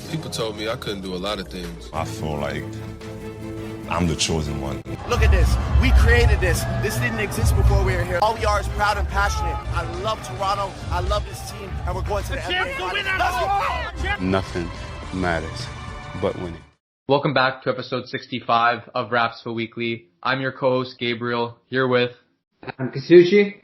People told me I couldn't do a lot of things. I feel like I'm the chosen one. Look at this. We created this. This didn't exist before we were here. All we are is proud and passionate. I love Toronto. I love this team. And we're going to the NBA. Nothing matters but winning. Welcome back to episode 65 of Rapzville Weekly. I'm your co-host, Gabriel, here with... I'm Kasuchi.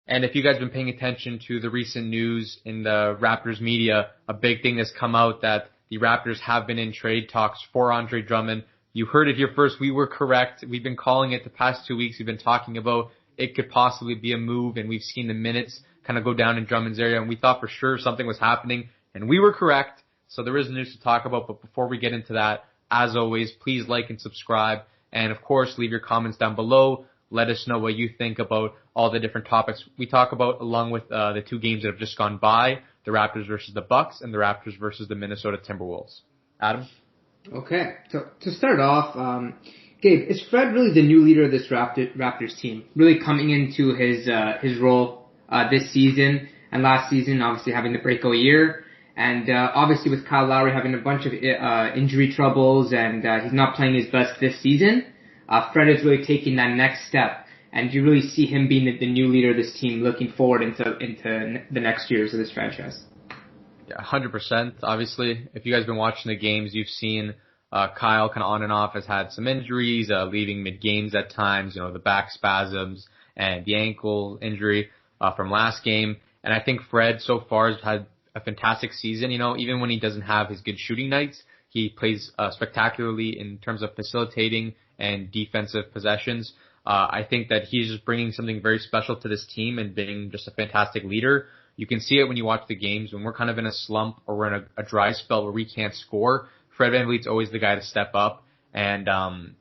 And if you guys have been paying attention to the recent news in the Raptors media, a big thing has come out that the Raptors have been in trade talks for Andre Drummond. You heard it here first. We were correct. We've been calling it the past 2 weeks. We've been talking about it could possibly be a move, and we've seen the minutes kind of go down in Drummond's area, and we thought for sure something was happening, and we were correct. So there is news to talk about, but before we get into that, as always, please like and subscribe, and of course, leave your comments down below. Let us know what you think about all the different topics we talk about, along with the two games that have just gone by, the Raptors versus the Bucks and the Raptors versus the Minnesota Timberwolves. Adam? Okay, so to start off, Gabe, is Fred really the new leader of this Raptors team? Really coming into his role this season and last season, obviously having the breakout year, and obviously with Kyle Lowry having a bunch of injury troubles and he's not playing his best this season. Fred is really taking that next step, and you really see him being the new leader of this team, looking forward into the next years of this franchise. Yeah, 100%. Obviously, if you guys have been watching the games, you've seen Kyle kind of on and off has had some injuries, leaving mid-games at times, the back spasms and the ankle injury from last game. And I think Fred so far has had a fantastic season. Even when he doesn't have his good shooting nights, he plays spectacularly in terms of facilitating and defensive possessions. I think that he's just bringing something very special to this team and being just a fantastic leader. You can see it when you watch the games. When we're kind of in a slump or we're in a dry spell where we can't score, Fred VanVleet's always the guy to step up. And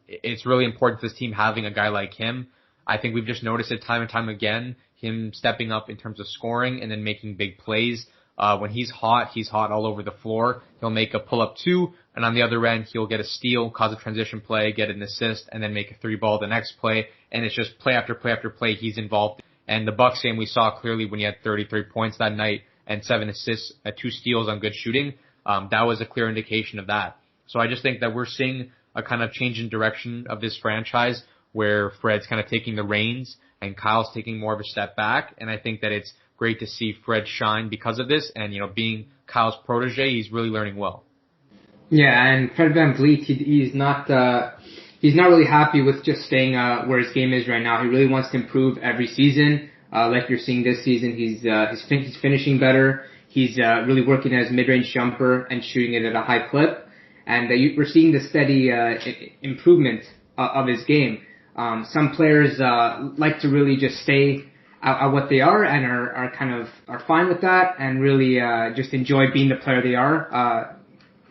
it's really important to this team having a guy like him. I think we've just noticed it time and time again, him stepping up in terms of scoring and then making big plays. When he's hot all over the floor. He'll make a pull-up two, and on the other end, he'll get a steal, cause a transition play, get an assist, and then make a three-ball the next play. And it's just play after play after play he's involved. And the Bucks game we saw clearly when he had 33 points that night and 7 assists, 2 steals on good shooting. That was a clear indication of that. So I just think that we're seeing a kind of change in direction of this franchise where Fred's kind of taking the reins and Kyle's taking more of a step back. And I think that it's great to see Fred shine because of this, and being Kyle's protege, he's really learning well. Yeah, and Fred VanVleet, he's not really happy with just staying where his game is right now. He really wants to improve every season. Like you're seeing this season, he's finishing better. He's really working at his mid-range jumper and shooting it at a high clip, and we're seeing the steady improvement of his game. Some players like to really just stay at what they are and are fine with that and really just enjoy being the player they are.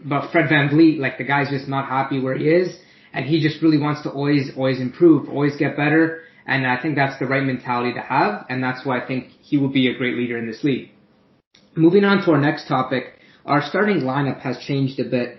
But Fred VanVleet, the guy's just not happy where he is, and he just really wants to always improve, always get better, and I think that's the right mentality to have, and that's why I think he will be a great leader in this league. Moving on to our next topic, our starting lineup has changed a bit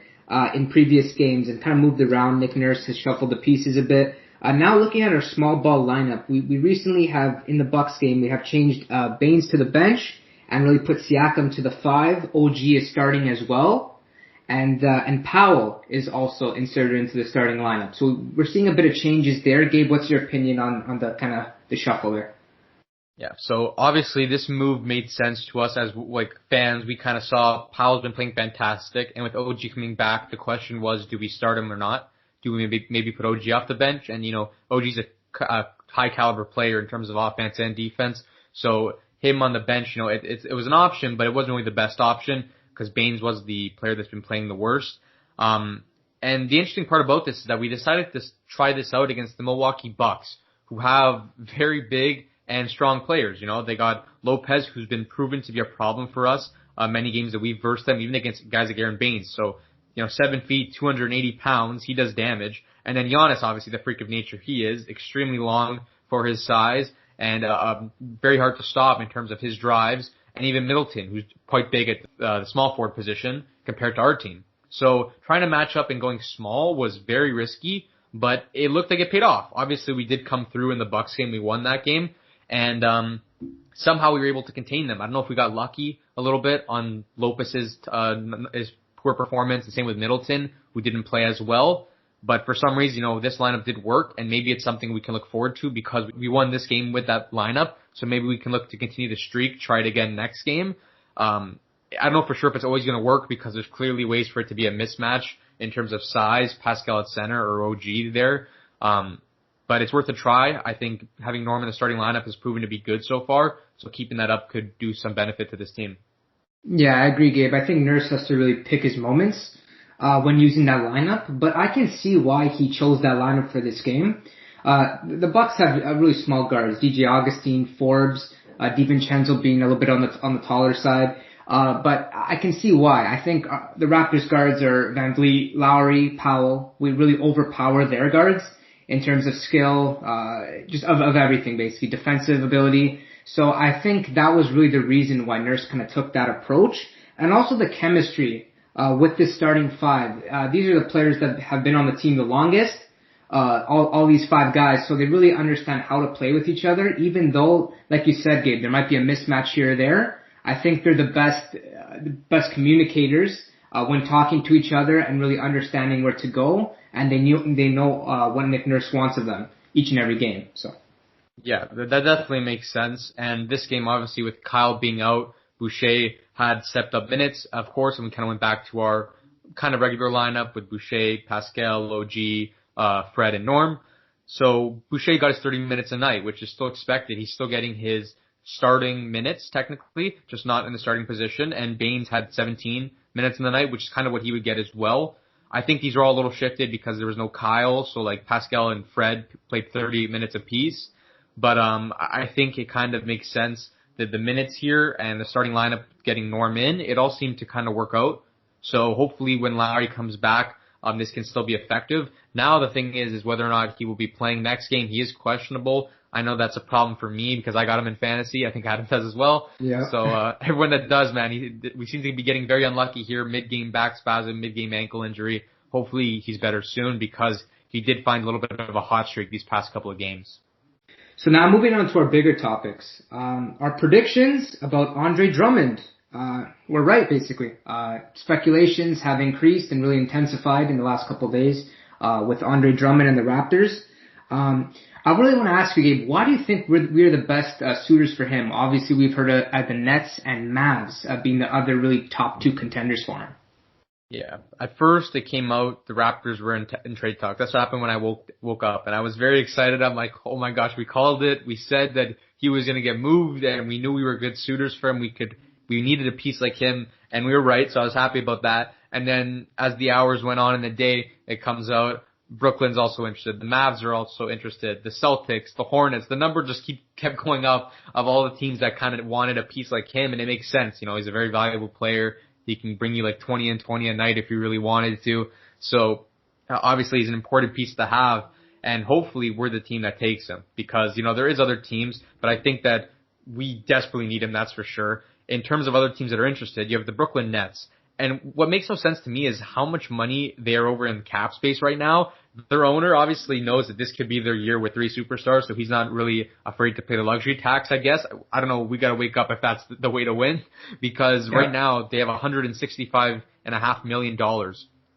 in previous games and kind of moved around. Nick Nurse has shuffled the pieces a bit. Now looking at our small ball lineup, we recently have, in the Bucks game, we have changed Baines to the bench and really put Siakam to the 5. OG is starting as well. And Powell is also inserted into the starting lineup. So we're seeing a bit of changes there. Gabe, what's your opinion on the kind of the shuffle there? Yeah, so obviously this move made sense to us as fans. We kind of saw Powell's been playing fantastic, and with OG coming back, the question was, do we start him or not? Do we maybe put OG off the bench? And, OG's a high caliber player in terms of offense and defense. So him on the bench, it was an option, but it wasn't really the best option because Baines was the player that's been playing the worst. And the interesting part about this is that we decided to try this out against the Milwaukee Bucks, who have very big and strong players. They got Lopez, who's been proven to be a problem for us. Many games that we've versed them, even against guys like Aaron Baines. So, 7 feet, 280 pounds, he does damage. And then Giannis, obviously the freak of nature he is, extremely long for his size and very hard to stop in terms of his drives. And even Middleton, who's quite big at the small forward position compared to our team. So trying to match up and going small was very risky, but it looked like it paid off. Obviously, we did come through in the Bucks game. We won that game. And somehow we were able to contain them. I don't know if we got lucky a little bit on Lopez's his poor performance. The same with Middleton, who didn't play as well. But for some reason, this lineup did work, and maybe it's something we can look forward to because we won this game with that lineup. So maybe we can look to continue the streak, try it again next game. I don't know for sure if it's always going to work because there's clearly ways for it to be a mismatch in terms of size, Pascal at center or OG there. But it's worth a try. I think having Norm in the starting lineup has proven to be good so far. So keeping that up could do some benefit to this team. Yeah, I agree, Gabe. I think Nurse has to really pick his moments when using that lineup, but I can see why he chose that lineup for this game. The Bucks have really small guards: DJ Augustine, Forbes, DiVincenzo being a little bit on the taller side. But I can see why. I think the Raptors guards are Van Vliet, Lowry, Powell. We really overpower their guards in terms of skill, just of everything basically, defensive ability. So I think that was really the reason why Nurse kind of took that approach, and also the chemistry with this starting five. These are the players that have been on the team the longest, all these five guys, so they really understand how to play with each other, even though, like you said, Gabe, there might be a mismatch here or there. I think they're the best communicators when talking to each other and really understanding where to go, and they know what Nick Nurse wants of them each and every game. So. Yeah, that definitely makes sense. And this game, obviously, with Kyle being out, Boucher had stepped up minutes, of course, and we kind of went back to our kind of regular lineup with Boucher, Pascal, OG, Fred, and Norm. So Boucher got his 30 minutes a night, which is still expected. He's still getting his starting minutes, technically, just not in the starting position. And Baines had 17 minutes in the night, which is kind of what he would get as well. I think these are all a little shifted because there was no Kyle, so like Pascal and Fred played 30 minutes apiece. But I think it kind of makes sense that the minutes here and the starting lineup getting Norm in, it all seemed to kind of work out. So hopefully when Lowry comes back, this can still be effective. Now the thing is whether or not he will be playing next game. He is questionable. I know that's a problem for me because I got him in fantasy. I think Adam does as well. Yeah. So everyone that does, man, we seem to be getting very unlucky here. Mid-game back spasm, mid-game ankle injury. Hopefully he's better soon because he did find a little bit of a hot streak these past couple of games. So now moving on to our bigger topics. Our predictions about Andre Drummond were right, basically. Speculations have increased and really intensified in the last couple of days with Andre Drummond and the Raptors. I really want to ask you, Gabe, why do you think we're the best suitors for him? Obviously, we've heard of the Nets and Mavs being the other really top two contenders for him. Yeah. At first, it came out the Raptors were in trade talk. That's what happened when I woke up, and I was very excited. I'm like, oh my gosh, we called it. We said that he was going to get moved, and we knew we were good suitors for him. We needed a piece like him, and we were right. So I was happy about that. And then as the hours went on in the day, it comes out Brooklyn's also interested. The Mavs are also interested. The Celtics, the Hornets. The number just kept going up of all the teams that kind of wanted a piece like him, and it makes sense. He's a very valuable player. He can bring you like 20 and 20 a night if you really wanted to. So obviously he's an important piece to have, and hopefully we're the team that takes him because, there is other teams, but I think that we desperately need him, that's for sure. In terms of other teams that are interested, you have the Brooklyn Nets. And what makes no sense to me is how much money they are over in cap space right now. Their owner obviously knows that this could be their year with 3 superstars, so he's not really afraid to pay the luxury tax, I guess. I don't know, we gotta wake up if that's the way to win, because right now they have $165.5 million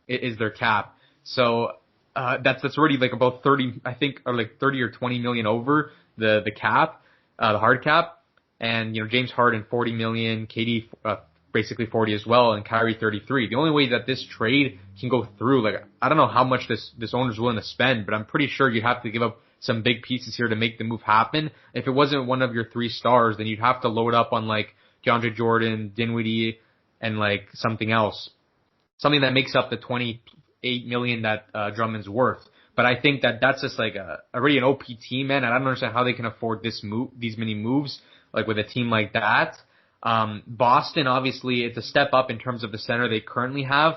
is their cap. So, that's already like about 30, I think, or like 30 or 20 million over the cap, the hard cap. And, James Harden, 40 million, KD, basically 40 as well, and Kyrie 33. The only way that this trade can go through, I don't know how much this owner's willing to spend, but I'm pretty sure you'd have to give up some big pieces here to make the move happen. If it wasn't one of your 3 stars, then you'd have to load up on DeAndre Jordan, Dinwiddie, and something else. Something that makes up the 28 million that Drummond's worth. But I think that that's just already an OP team, man, and I don't understand how they can afford these many moves, with a team like that. Boston, obviously, it's a step up in terms of the center they currently have,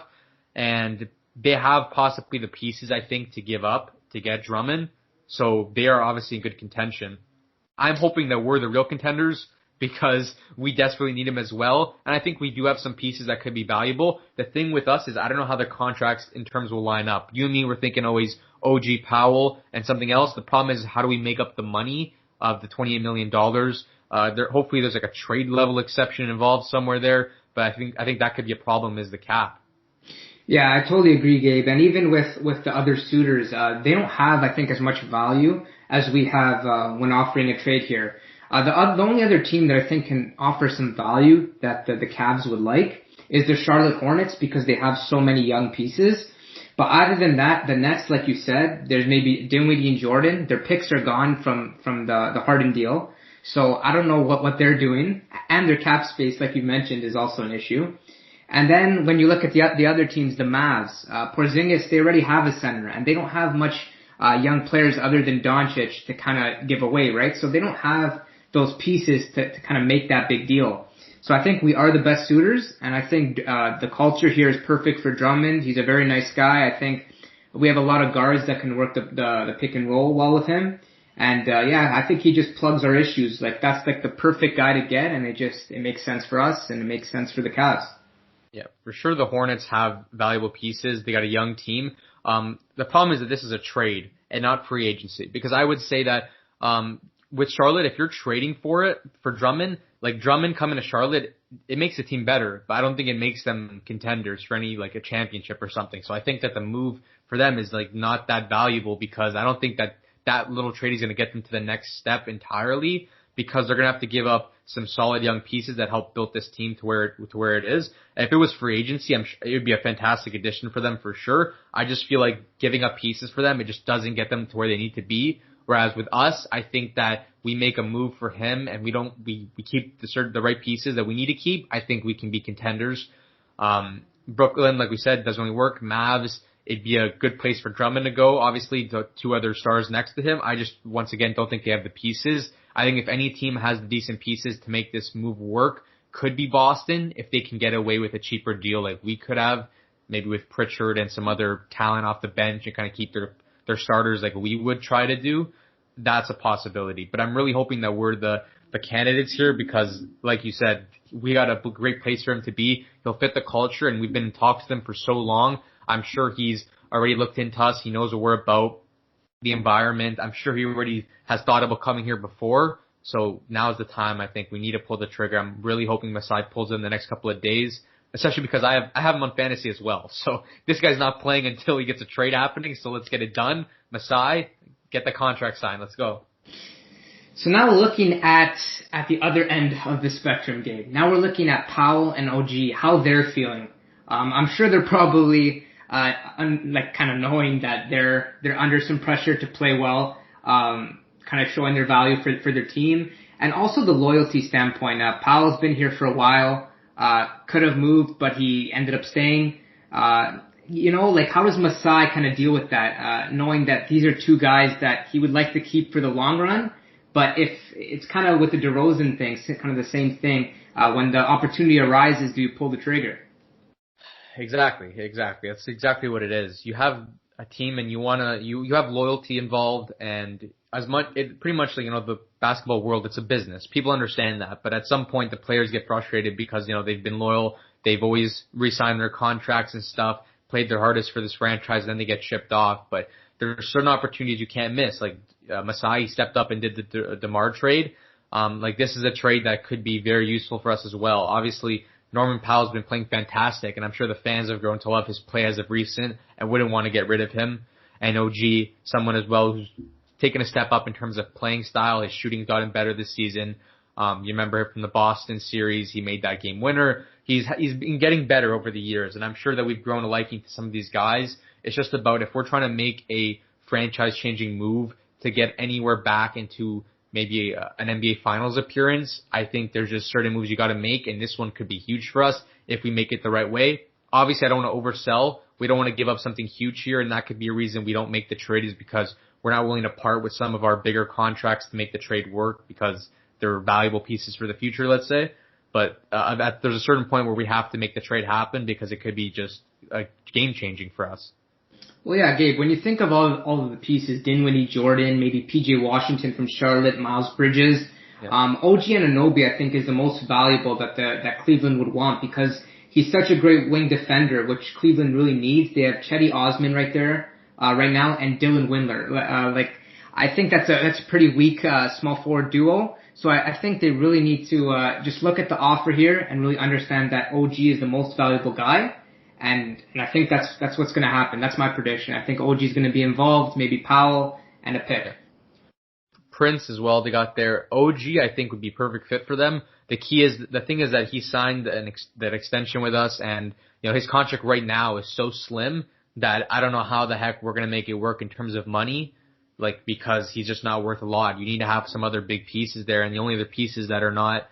and they have possibly the pieces, I think, to give up to get Drummond, so they are obviously in good contention. I'm hoping that we're the real contenders because we desperately need him as well, and I think we do have some pieces that could be valuable. The thing with us is I don't know how their contracts in terms will line up. You and me were thinking always OG, Powell, and something else. The problem is how do we make up the money of the $28 million? Hopefully there's a trade level exception involved somewhere there, but I think that could be a problem is the cap. Yeah, I totally agree, Gabe. And even with the other suitors, they don't have, I think, as much value as we have when offering a trade here. The only other team that I think can offer some value that the Cavs would like is the Charlotte Hornets, because they have so many young pieces. But other than that, the Nets, like you said, there's maybe Dinwiddie and Jordan. Their picks are gone from the Harden deal. So I don't know what they're doing. And their cap space, like you mentioned, is also an issue. And then when you look at the other teams, the Mavs, Porzingis, they already have a center, and they don't have much young players other than Doncic to kind of give away, right? So they don't have those pieces to kind of make that big deal. So I think we are the best suitors, and I think the culture here is perfect for Drummond. He's a very nice guy. I think we have a lot of guards that can work the pick and roll well with him. And yeah, I think he just plugs our issues. Like, that's like the perfect guy to get, and it makes sense for us, and it makes sense for the Cavs. Yeah, for sure the Hornets have valuable pieces. They got a young team. The problem is that this is a trade and not free agency, because I would say that with Charlotte, if you're trading for Drummond, like Drummond coming to Charlotte, it makes the team better, but I don't think it makes them contenders for any, like, a championship or something. So I think that the move for them is, like, not that valuable, because I don't think that little trade is going to get them to the next step entirely, because they're going to have to give up some solid young pieces that help build this team to where it is. And if it was free agency, I'm sure it would be a fantastic addition for them for sure. I just feel like giving up pieces for them, it just doesn't get them to where they need to be. Whereas with us, I think that we make a move for him and we keep the right pieces that we need to keep. I think we can be contenders. Brooklyn, like we said, doesn't really work. Mavs, it'd be a good place for Drummond to go. Obviously, the two other stars next to him. I just, once again, don't think they have the pieces. I think if any team has the decent pieces to make this move work, could be Boston, if they can get away with a cheaper deal like we could have, maybe with Pritchard and some other talent off the bench, and kind of keep their starters like we would try to do. That's a possibility. But I'm really hoping that we're the candidates here, because, like you said, we got a great place for him to be. He'll fit the culture, and we've been in talks with him for so long. I'm sure he's already looked into us. He knows what we're about, the environment. I'm sure he already has thought about coming here before. So now is the time. I think we need to pull the trigger. I'm really hoping Masai pulls it in the next couple of days, especially because I have him on fantasy as well. So this guy's not playing until he gets a trade happening. So let's get it done. Masai, get the contract signed. Let's go. So now we're looking at the other end of the spectrum, Gabe. Now we're looking at Powell and OG, how they're feeling. I'm sure they're probably kind of knowing that they're under some pressure to play well, kind of showing their value for their team, and also the loyalty standpoint. Powell's been here for a while, could have moved, but he ended up staying. How does Masai kind of deal with that, knowing that these are two guys that he would like to keep for the long run? But if it's kind of with the DeRozan thing, kind of the same thing, when the opportunity arises, do you pull the trigger? Exactly. That's exactly what it is. You have a team and you have loyalty involved, and pretty much, the basketball world, it's a business. People understand that, but at some point the players get frustrated because, they've been loyal. They've always re-signed their contracts and stuff, played their hardest for this franchise, and then they get shipped off. But there are certain opportunities you can't miss. Like, Masai stepped up and did the DeMar trade. This is a trade that could be very useful for us as well. Obviously, Norman Powell's been playing fantastic, and I'm sure the fans have grown to love his play as of recent and wouldn't want to get rid of him. And OG, someone as well who's taken a step up in terms of playing style. His shooting's gotten better this season. You remember from the Boston series, he made that game winner. He's been getting better over the years, and I'm sure that we've grown a liking to some of these guys. It's just about, if we're trying to make a franchise-changing move to get anywhere back into maybe an NBA Finals appearance, I think there's just certain moves you got to make, and this one could be huge for us if we make it the right way. Obviously, I don't want to oversell. We don't want to give up something huge here, and that could be a reason we don't make the trade, is because we're not willing to part with some of our bigger contracts to make the trade work, because they're valuable pieces for the future, let's say. But there's a certain point where we have to make the trade happen, because it could be just game-changing for us. Well, yeah, Gabe, when you think of all of the pieces, Dinwiddie, Jordan, maybe PJ Washington from Charlotte, Miles Bridges, yeah. OG Anunoby, I think, is the most valuable that Cleveland would want, because he's such a great wing defender, which Cleveland really needs. They have Chetty Osman right there right now, and Dylan Windler. I think that's a pretty weak small forward duo. So I think they really need to just look at the offer here and really understand that OG is the most valuable guy. And I think that's what's going to happen. That's my prediction. I think OG is going to be involved, maybe Powell, and a pick. Prince as well, they got there. OG, I think, would be perfect fit for them. The thing is that he signed that extension with us, and his contract right now is so slim that I don't know how the heck we're going to make it work in terms of money, because he's just not worth a lot. You need to have some other big pieces there, and the only other pieces that are not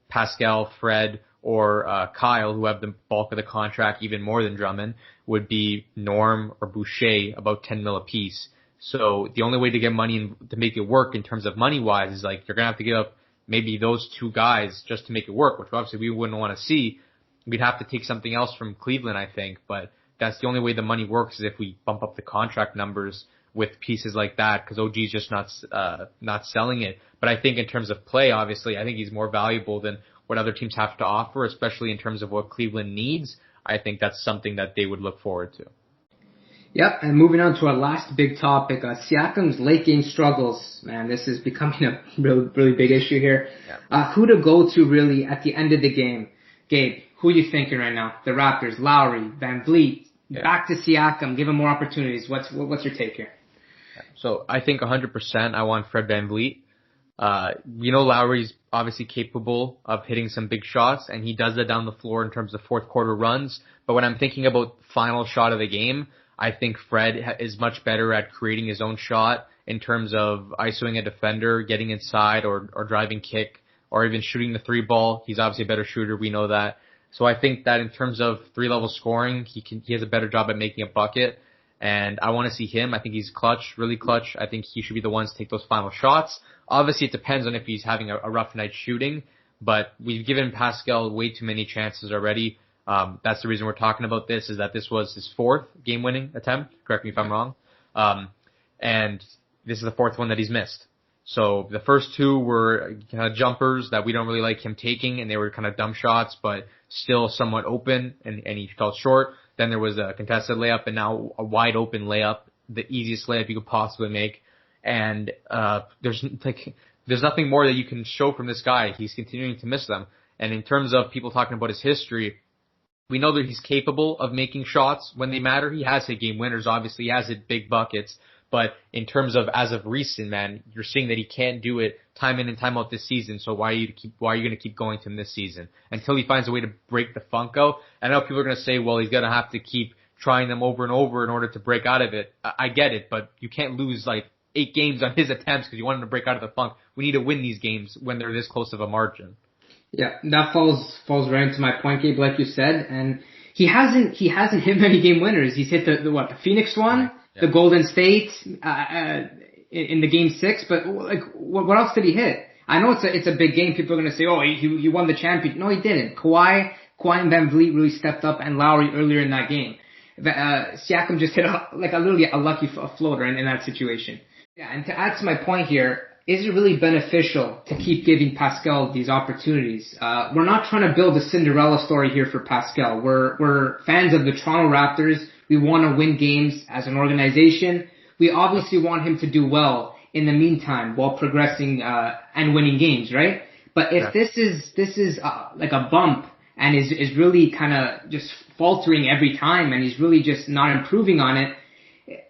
Pascal, Fred, or Kyle, who have the bulk of the contract, even more than Drummond, would be Norm or Boucher, about $10 million apiece. So the only way to get money and to make it work in terms of money-wise is you're going to have to give up maybe those two guys just to make it work, which obviously we wouldn't want to see. We'd have to take something else from Cleveland, I think, but that's the only way the money works is if we bump up the contract numbers with pieces like that, because OG's just not selling it. But I think in terms of play, obviously, I think he's more valuable than what other teams have to offer, especially in terms of what Cleveland needs. I think that's something that they would look forward to. Yep, and moving on to our last big topic, Siakam's late game struggles. Man, this is becoming a really, really big issue here. Yeah. Who to go to really at the end of the game? Gabe, who are you thinking right now? The Raptors, Lowry, Van Vliet, back to Siakam, give him more opportunities. What's your take here? So I think 100% I want Fred Van Vliet. Lowry's obviously capable of hitting some big shots, and he does that down the floor in terms of fourth quarter runs. But when I'm thinking about final shot of the game, I think Fred is much better at creating his own shot in terms of isoing a defender, getting inside or driving kick, or even shooting the three ball. He's obviously a better shooter. We know that. So I think that in terms of 3-level scoring, he has a better job at making a bucket. And I want to see him. I think he's clutch, really clutch. I think he should be the one to take those final shots. Obviously, it depends on if he's having a rough night shooting, but we've given Pascal way too many chances already. That's the reason we're talking about this, is that this was his fourth game-winning attempt. Correct me if I'm wrong. And this is the fourth one that he's missed. So the first two were kind of jumpers that we don't really like him taking, and they were kind of dumb shots, but still somewhat open, and he fell short. Then there was a contested layup, and now a wide open layup, the easiest layup you could possibly make. And there's nothing more that you can show from this guy. He's continuing to miss them. And in terms of people talking about his history, we know that he's capable of making shots when they matter. He has hit game winners, obviously. He has hit big buckets. But in terms of as of recent, man, you're seeing that he can't do it time in and time out this season. So why are you going to keep going to him this season until he finds a way to break the funk out? I know people are going to say, well, he's going to have to keep trying them over and over in order to break out of it. I get it, but you can't lose 8 games on his attempts because you want him to break out of the funk. We need to win these games when they're this close of a margin. Yeah, that falls right into my point, Gabe, like you said, and he hasn't hit many game winners. He's hit the Phoenix one, the Golden State in the game 6, but what else did he hit? I know it's a big game. People are going to say, oh, he won the championship. No, he didn't. Kawhi and Van Vliet really stepped up, and Lowry earlier in that game. Siakam just hit literally a lucky floater in that situation. Yeah, and to add to my point here, is it really beneficial to keep giving Pascal these opportunities? We're not trying to build a Cinderella story here for Pascal. We're fans of the Toronto Raptors. We want to win games as an organization. We obviously want him to do well in the meantime while progressing and winning games, right? But if this is a bump and is really kind of just faltering every time and he's really just not improving on it,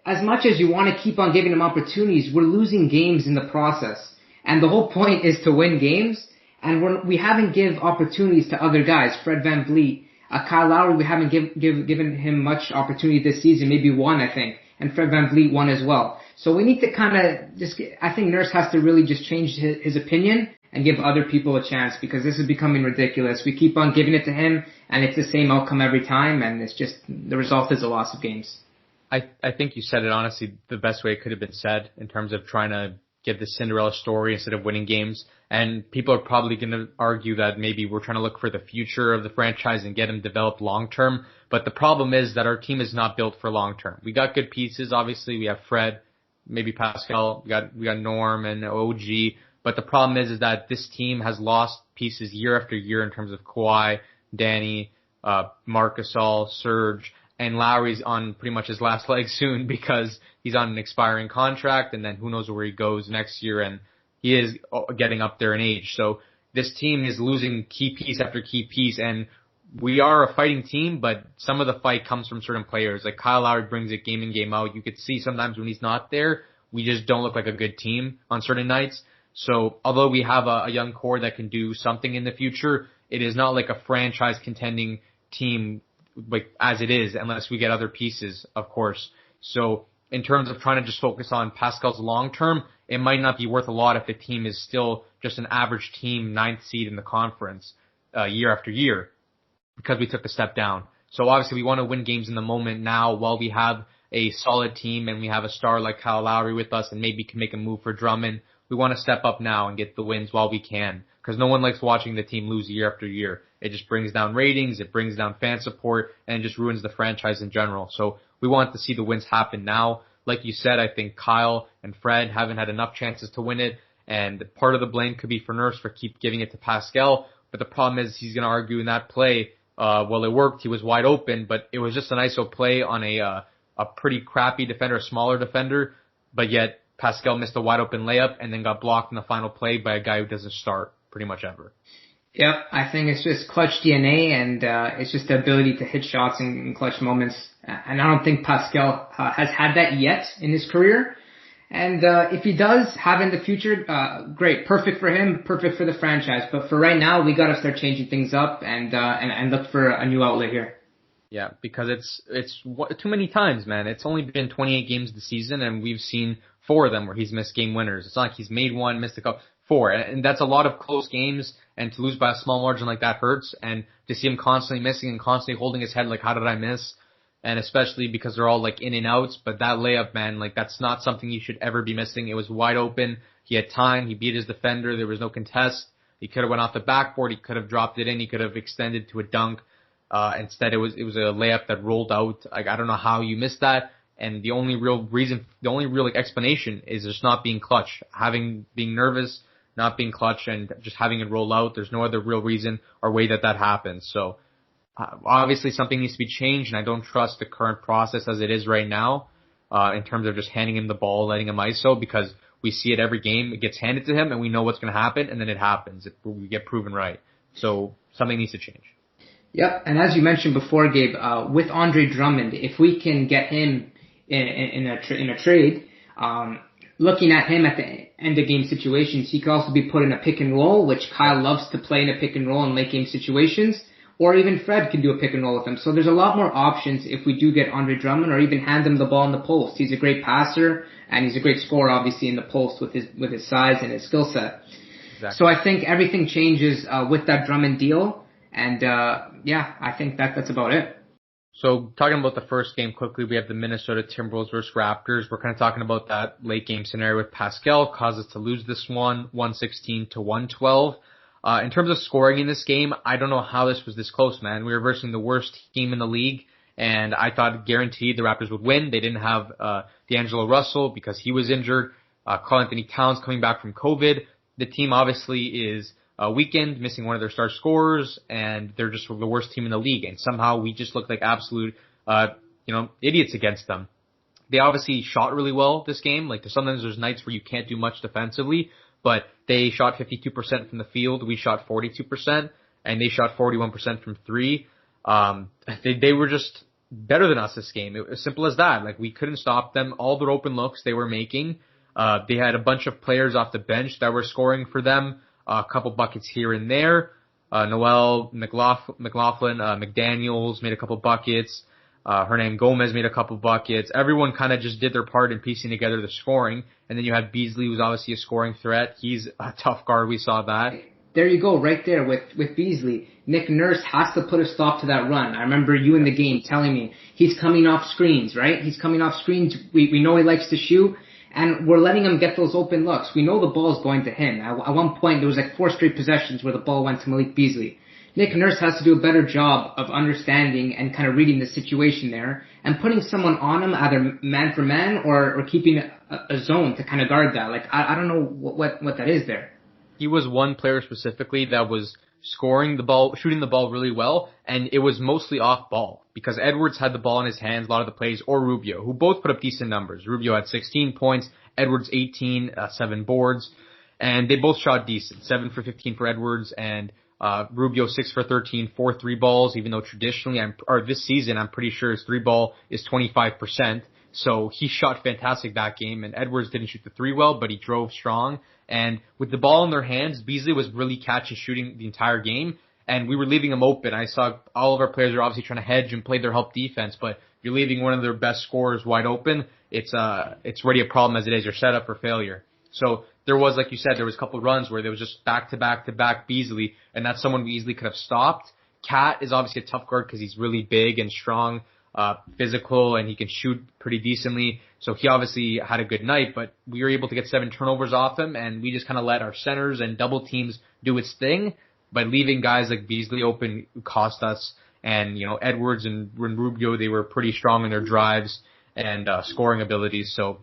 as much as you want to keep on giving him opportunities, we're losing games in the process. And the whole point is to win games, and we haven't give opportunities to other guys. Fred Van Vliet, Kyle Lowry, we haven't given him much opportunity this season, maybe one, I think, and Fred Van Vliet one as well. So we need to kind of I think Nurse has to really just change his opinion and give other people a chance, because this is becoming ridiculous. We keep on giving it to him, and it's the same outcome every time, and it's just, the result is a loss of games. I think you said it honestly the best way it could have been said in terms of trying to get the Cinderella story instead of winning games. And people are probably going to argue that maybe we're trying to look for the future of the franchise and get him developed long term. But the problem is that our team is not built for long term. We got good pieces. Obviously, we have Fred, maybe Pascal. We got Norm and OG. But the problem is that this team has lost pieces year after year in terms of Kawhi, Danny, Marc Gasol, Serge. And Lowry's on pretty much his last leg soon because he's on an expiring contract, and then who knows where he goes next year, and he is getting up there in age. So this team is losing key piece after key piece, and we are a fighting team, but some of the fight comes from certain players. Like Kyle Lowry brings it game in, game out. You could see sometimes when he's not there, we just don't look like a good team on certain nights. So although we have a young core that can do something in the future, it is not like a franchise contending team like as it is unless we get other pieces, of course. So in terms of trying to just focus on Pascal's long term, it might not be worth a lot if the team is still just an average team, 9th seed in the conference year after year because we took a step down. So obviously we want to win games in the moment now while we have a solid team and we have a star like Kyle Lowry with us and maybe can make a move for Drummond. We want to step up now and get the wins while we can because no one likes watching the team lose year after year. It just brings down ratings, it brings down fan support, and it just ruins the franchise in general. So we want to see the wins happen now. Like you said, I think Kyle and Fred haven't had enough chances to win it, and part of the blame could be for Nurse for keep giving it to Pascal. But the problem is he's going to argue in that play, well, it worked. He was wide open, but it was just an ISO play on a pretty crappy defender, a smaller defender, but yet Pascal missed a wide open layup and then got blocked in the final play by a guy who doesn't start pretty much ever. Yep, I think it's just clutch DNA, and it's just the ability to hit shots in clutch moments. And I don't think Pascal has had that yet in his career. And if he does have in the future, great, perfect for him, perfect for the franchise. But for right now, we got to start changing things up and look for a new outlet here. Yeah, because it's too many times, man. It's only been 28 games this season, and we've seen 4 of them where he's missed game winners. It's not like he's made one, missed a couple. 4, and that's a lot of close games, and to lose by a small margin like that hurts, and to see him constantly missing and constantly holding his head like, how did I miss? And especially because they're all like in and outs, but that layup, man, like that's not something you should ever be missing. It was wide open. He had time. He beat his defender. There was no contest. He could have went off the backboard. He could have dropped it in. He could have extended to a dunk. Instead, it was a layup that rolled out. Like, I don't know how you missed that. And the only real like, explanation is just not being clutch, being nervous, not being clutch, and just having it roll out. There's no other real reason or way that happens. So obviously something needs to be changed, and I don't trust the current process as it is right now in terms of just handing him the ball, letting him ISO, because we see it every game. It gets handed to him, and we know what's going to happen, and then it happens. We get proven right. So something needs to change. Yep, and as you mentioned before, Gabe, with Andre Drummond, if we can get him in a trade, looking at him at the end of game situations, he could also be put in a pick and roll, which Kyle loves to play in a pick and roll in late game situations, or even Fred can do a pick and roll with him. So there's a lot more options if we do get Andre Drummond, or even hand him the ball in the post. He's a great passer, and he's a great scorer, obviously, in the post with his size and his skill set. Exactly. So I think everything changes with that Drummond deal, and I think that's about it. So talking about the first game quickly, we have the Minnesota Timberwolves versus Raptors. We're kind of talking about that late game scenario with Pascal, caused us to lose this one, 116-112. In terms of scoring in this game, I don't know how this was this close, man. We were versing the worst team in the league, and I thought guaranteed the Raptors would win. They didn't have D'Angelo Russell because he was injured. Karl Anthony Towns coming back from COVID. The team obviously is weakened, missing one of their star scorers, and they're just the worst team in the league. And somehow we just looked like absolute, idiots against them. They obviously shot really well this game. Like sometimes there's nights where you can't do much defensively, but they shot 52% from the field. We shot 42%, and they shot 41% from 3. They were just better than us this game. It was simple as that. Like we couldn't stop them. All their open looks they were making. They had a bunch of players off the bench that were scoring for them. A couple buckets here and there. Noel McLaughlin, McDaniels made a couple buckets. Hernan Gomez made a couple buckets. Everyone kind of just did their part in piecing together the scoring. And then you had Beasley, who's obviously a scoring threat. He's a tough guard. We saw that. There you go, right there with Beasley. Nick Nurse has to put a stop to that run. I remember you in the game telling me he's coming off screens, right? He's coming off screens. We know he likes to shoot. And we're letting him get those open looks. We know the ball's going to him. At one point, there was like 4 straight possessions where the ball went to Malik Beasley. Nick Nurse has to do a better job of understanding and kind of reading the situation there and putting someone on him, either man for man or keeping a zone to kind of guard that. Like, I don't know what that is there. He was one player specifically that was scoring the ball, shooting the ball really well, and it was mostly off ball because Edwards had the ball in his hands a lot of the plays, or Rubio, who both put up decent numbers. Rubio had 16 points, Edwards 18, 7 boards, and they both shot decent. 7 for 15 for Edwards and Rubio 6 for 13, 4 3-balls, even though traditionally this season I'm pretty sure his 3-ball is 25%. So he shot fantastic that game, and Edwards didn't shoot the 3 well, but he drove strong. And with the ball in their hands, Beasley was really catch and shooting the entire game, and we were leaving him open. I saw all of our players are obviously trying to hedge and play their help defense, but you're leaving one of their best scorers wide open. It's already a problem as it is. You're set up for failure. So there was, like you said, there was a couple of runs where there was just back-to-back Beasley, and that's someone we easily could have stopped. Cat is obviously a tough guard because he's really big and strong, physical, and he can shoot pretty decently. So he obviously had a good night, but we were able to get 7 turnovers off him, and we just kind of let our centers and double teams do its thing. By leaving guys like Beasley open cost us. And, Edwards and Rubio, they were pretty strong in their drives and scoring abilities. So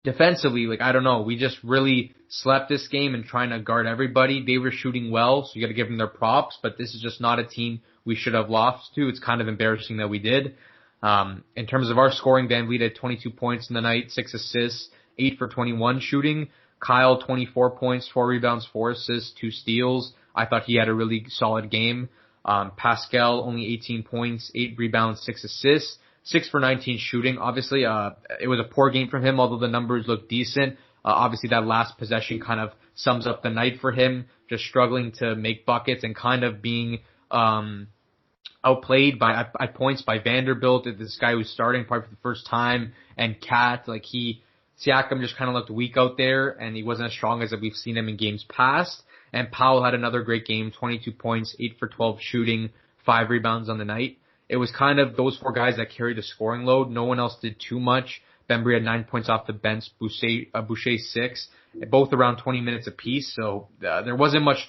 defensively, I don't know, we just really slept this game and trying to guard everybody. They were shooting well, so you got to give them their props, but this is just not a team we should have lost to. It's kind of embarrassing that we did. In terms of our scoring, Van Vliet had 22 points in the night, 6 assists, 8 for 21 shooting. Kyle, 24 points, 4 rebounds, 4 assists, 2 steals. I thought he had a really solid game. Pascal, only 18 points, 8 rebounds, 6 assists, 6 for 19 shooting. Obviously, it was a poor game from him, although the numbers look decent. Obviously, that last possession kind of sums up the night for him, just struggling to make buckets and kind of being outplayed at points by Vanderbilt, this guy who's starting probably for the first time, and Cat, Siakam just kind of looked weak out there, and he wasn't as strong as we've seen him in games past. And Powell had another great game, 22 points, 8 for 12 shooting, 5 rebounds on the night. It was kind of those 4 guys that carried the scoring load. No one else did too much. Bembry had 9 points off the bench, Boucher 6, both around 20 minutes apiece. So there wasn't much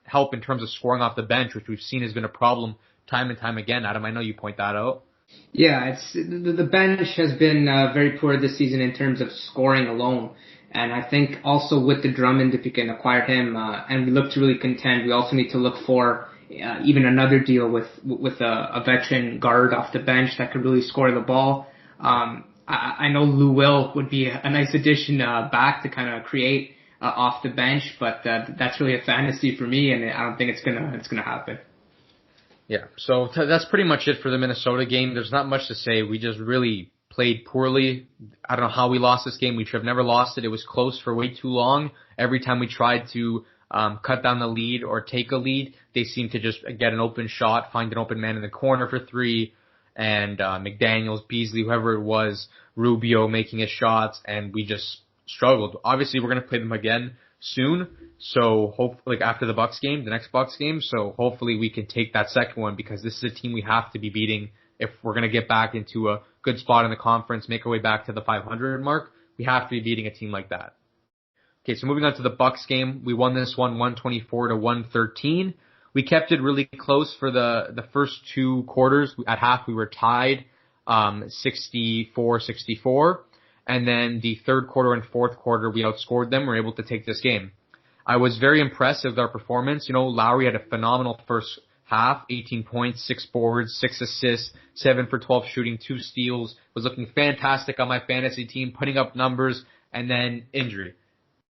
help in terms of scoring off the bench, which we've seen has been a problem time and time again. Adam, I know you point that out. Yeah, the bench has been very poor this season in terms of scoring alone. And I think also with the Drummond, if you can acquire him, and we look to really contend, we also need to look for even another deal with a veteran guard off the bench that could really score the ball. I know Lou Will would be a nice addition back to kind of create off the bench, but that's really a fantasy for me, and I don't think it's gonna happen. Yeah, so that's pretty much it for the Minnesota game. There's not much to say. We just really played poorly. I don't know how we lost this game. We should have never lost it. It was close for way too long. Every time we tried to cut down the lead or take a lead, they seemed to just get an open shot, find an open man in the corner for 3, and McDaniels, Beasley, whoever it was, Rubio making his shots, and we just struggled. Obviously, we're going to play them again soon, so hopefully after the Bucks game, the next Bucks game, so hopefully we can take that second one because this is a team we have to be beating if we're going to get back into a good spot in the conference, make our way back to the 500 mark. We have to be beating a team like that. Okay, so moving on to the Bucks game, we won this one 124-113. We kept it really close for the first 2 quarters. At half, we were tied 64-64. And then the third quarter and fourth quarter, we outscored them. We were able to take this game. I was very impressed with our performance. Lowry had a phenomenal first half, 18 points, 6 boards, 6 assists, 7 for 12 shooting, 2 steals, was looking fantastic on my fantasy team, putting up numbers, and then injury.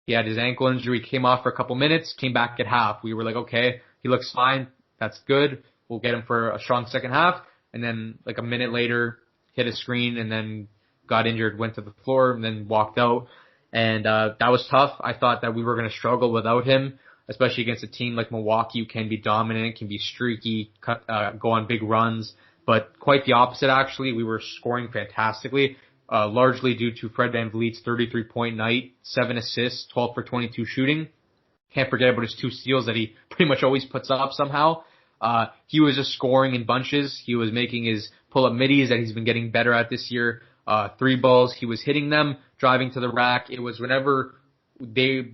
He had his ankle injury, came off for a couple minutes, came back at half. We were like, okay, he looks fine, that's good, we'll get him for a strong second half, and then a minute later, hit a screen, and then got injured, went to the floor, and then walked out. And that was tough. I thought that we were going to struggle without him, especially against a team like Milwaukee who can be dominant, can be streaky, go on big runs. But quite the opposite, actually. We were scoring fantastically, largely due to Fred VanVleet's 33-point night, 7 assists, 12 for 22 shooting. Can't forget about his 2 steals that he pretty much always puts up somehow. He was just scoring in bunches. He was making his pull-up middies that he's been getting better at this year. 3 balls, he was hitting them, driving to the rack. It was whenever the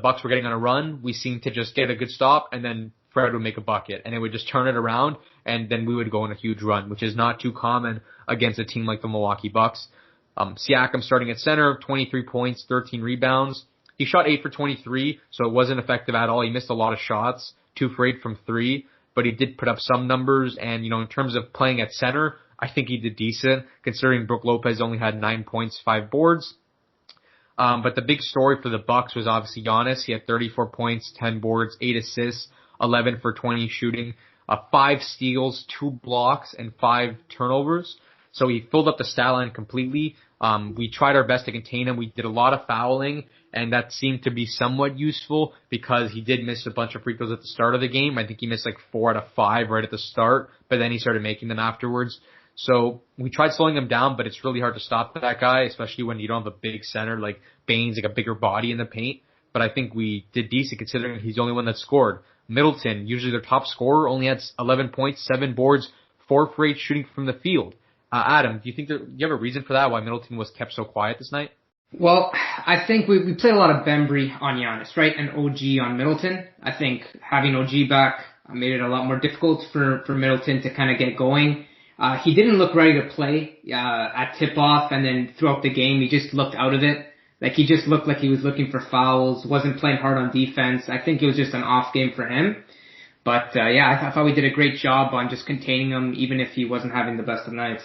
Bucks were getting on a run, we seemed to just get a good stop, and then Fred would make a bucket, and it would just turn it around, and then we would go on a huge run, which is not too common against a team like the Milwaukee Bucks. Siakam starting at center, 23 points, 13 rebounds. He shot 8 for 23, so it wasn't effective at all. He missed a lot of shots, 2 for 8 from 3, but he did put up some numbers, and in terms of playing at center, I think he did decent, considering Brook Lopez only had 9 points, 5 boards. But the big story for the Bucks was obviously Giannis. He had 34 points, 10 boards, 8 assists. 11 for 20 shooting, 5 steals, 2 blocks, and 5 turnovers. So he filled up the stat line completely. We tried our best to contain him. We did a lot of fouling, and that seemed to be somewhat useful because he did miss a bunch of free throws at the start of the game. I think he missed like 4 out of 5 right at the start, but then he started making them afterwards. So we tried slowing him down, but it's really hard to stop that guy, especially when you don't have a big center like Baines, like a bigger body in the paint. But I think we did decent considering he's the only one that scored. Middleton, usually their top scorer, only had 11 points, 7 boards, 4 for 8 shooting from the field. Adam, do you have a reason for that, why Middleton was kept so quiet this night? Well, I think we played a lot of Bembry on Giannis, right? And OG on Middleton. I think having OG back made it a lot more difficult for Middleton to kind of get going. He didn't look ready to play at tip-off, and then throughout the game, he just looked out of it. Like, he just looked like he was looking for fouls, wasn't playing hard on defense. I think it was just an off game for him. But, I thought we did a great job on just containing him, even if he wasn't having the best of nights.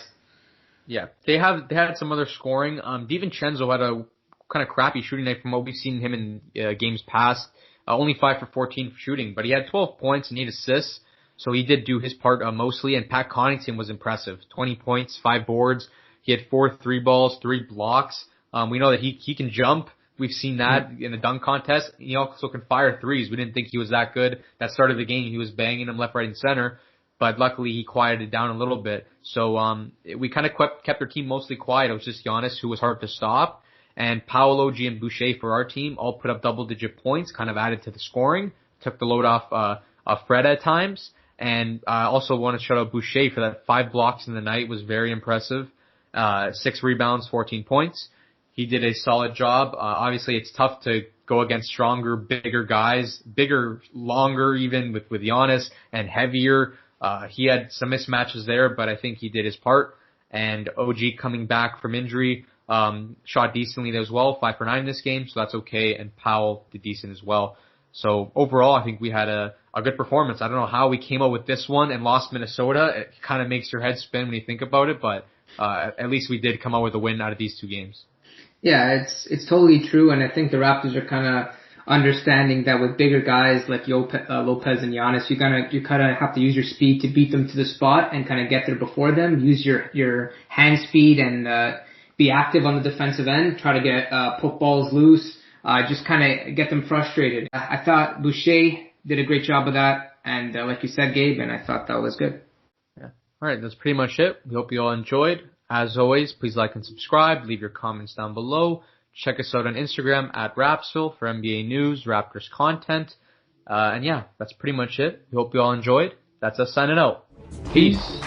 Yeah, they had some other scoring. DiVincenzo had a kind of crappy shooting night from what we've seen him in games past. Only 5 for 14 shooting, but he had 12 points and 8 assists, so he did do his part mostly. And Pat Connaughton was impressive. 20 points, 5 boards. He had 4 3-balls, 3 blocks. We know that he can jump. We've seen that in the dunk contest. He also can fire threes. We didn't think he was that good. That started the game. He was banging them left, right, and center. But luckily he quieted down a little bit. So we kind of kept our team mostly quiet. It was just Giannis who was hard to stop. And Powell OG and Boucher for our team all put up double-digit points, kind of added to the scoring, took the load off Fred at times. And I also want to shout out Boucher for that 5 blocks in the night. Was very impressive. 6 rebounds, 14 points. He did a solid job. Obviously, it's tough to go against stronger, bigger guys, bigger, longer even with Giannis, and heavier. He had some mismatches there, but I think he did his part. And OG coming back from injury, shot decently as well, 5 for 9 this game, so that's okay. And Powell did decent as well. So overall, I think we had a good performance. I don't know how we came up with this one and lost Minnesota. It kind of makes your head spin when you think about it, but at least we did come out with a win out of these 2 games. Yeah, it's totally true, and I think the Raptors are kind of understanding that with bigger guys like Lopez and Giannis, you kind of have to use your speed to beat them to the spot and kind of get there before them. Use your hand speed and be active on the defensive end. Try to get poke balls loose. Just kind of get them frustrated. I thought Boucher did a great job of that, and like you said, Gabe, and I thought that was good. Yeah. All right, that's pretty much it. We hope you all enjoyed. As always, please like and subscribe. Leave your comments down below. Check us out on Instagram at Rapzville for NBA news, Raptors content. And yeah, that's pretty much it. We hope you all enjoyed. That's us signing out. Peace.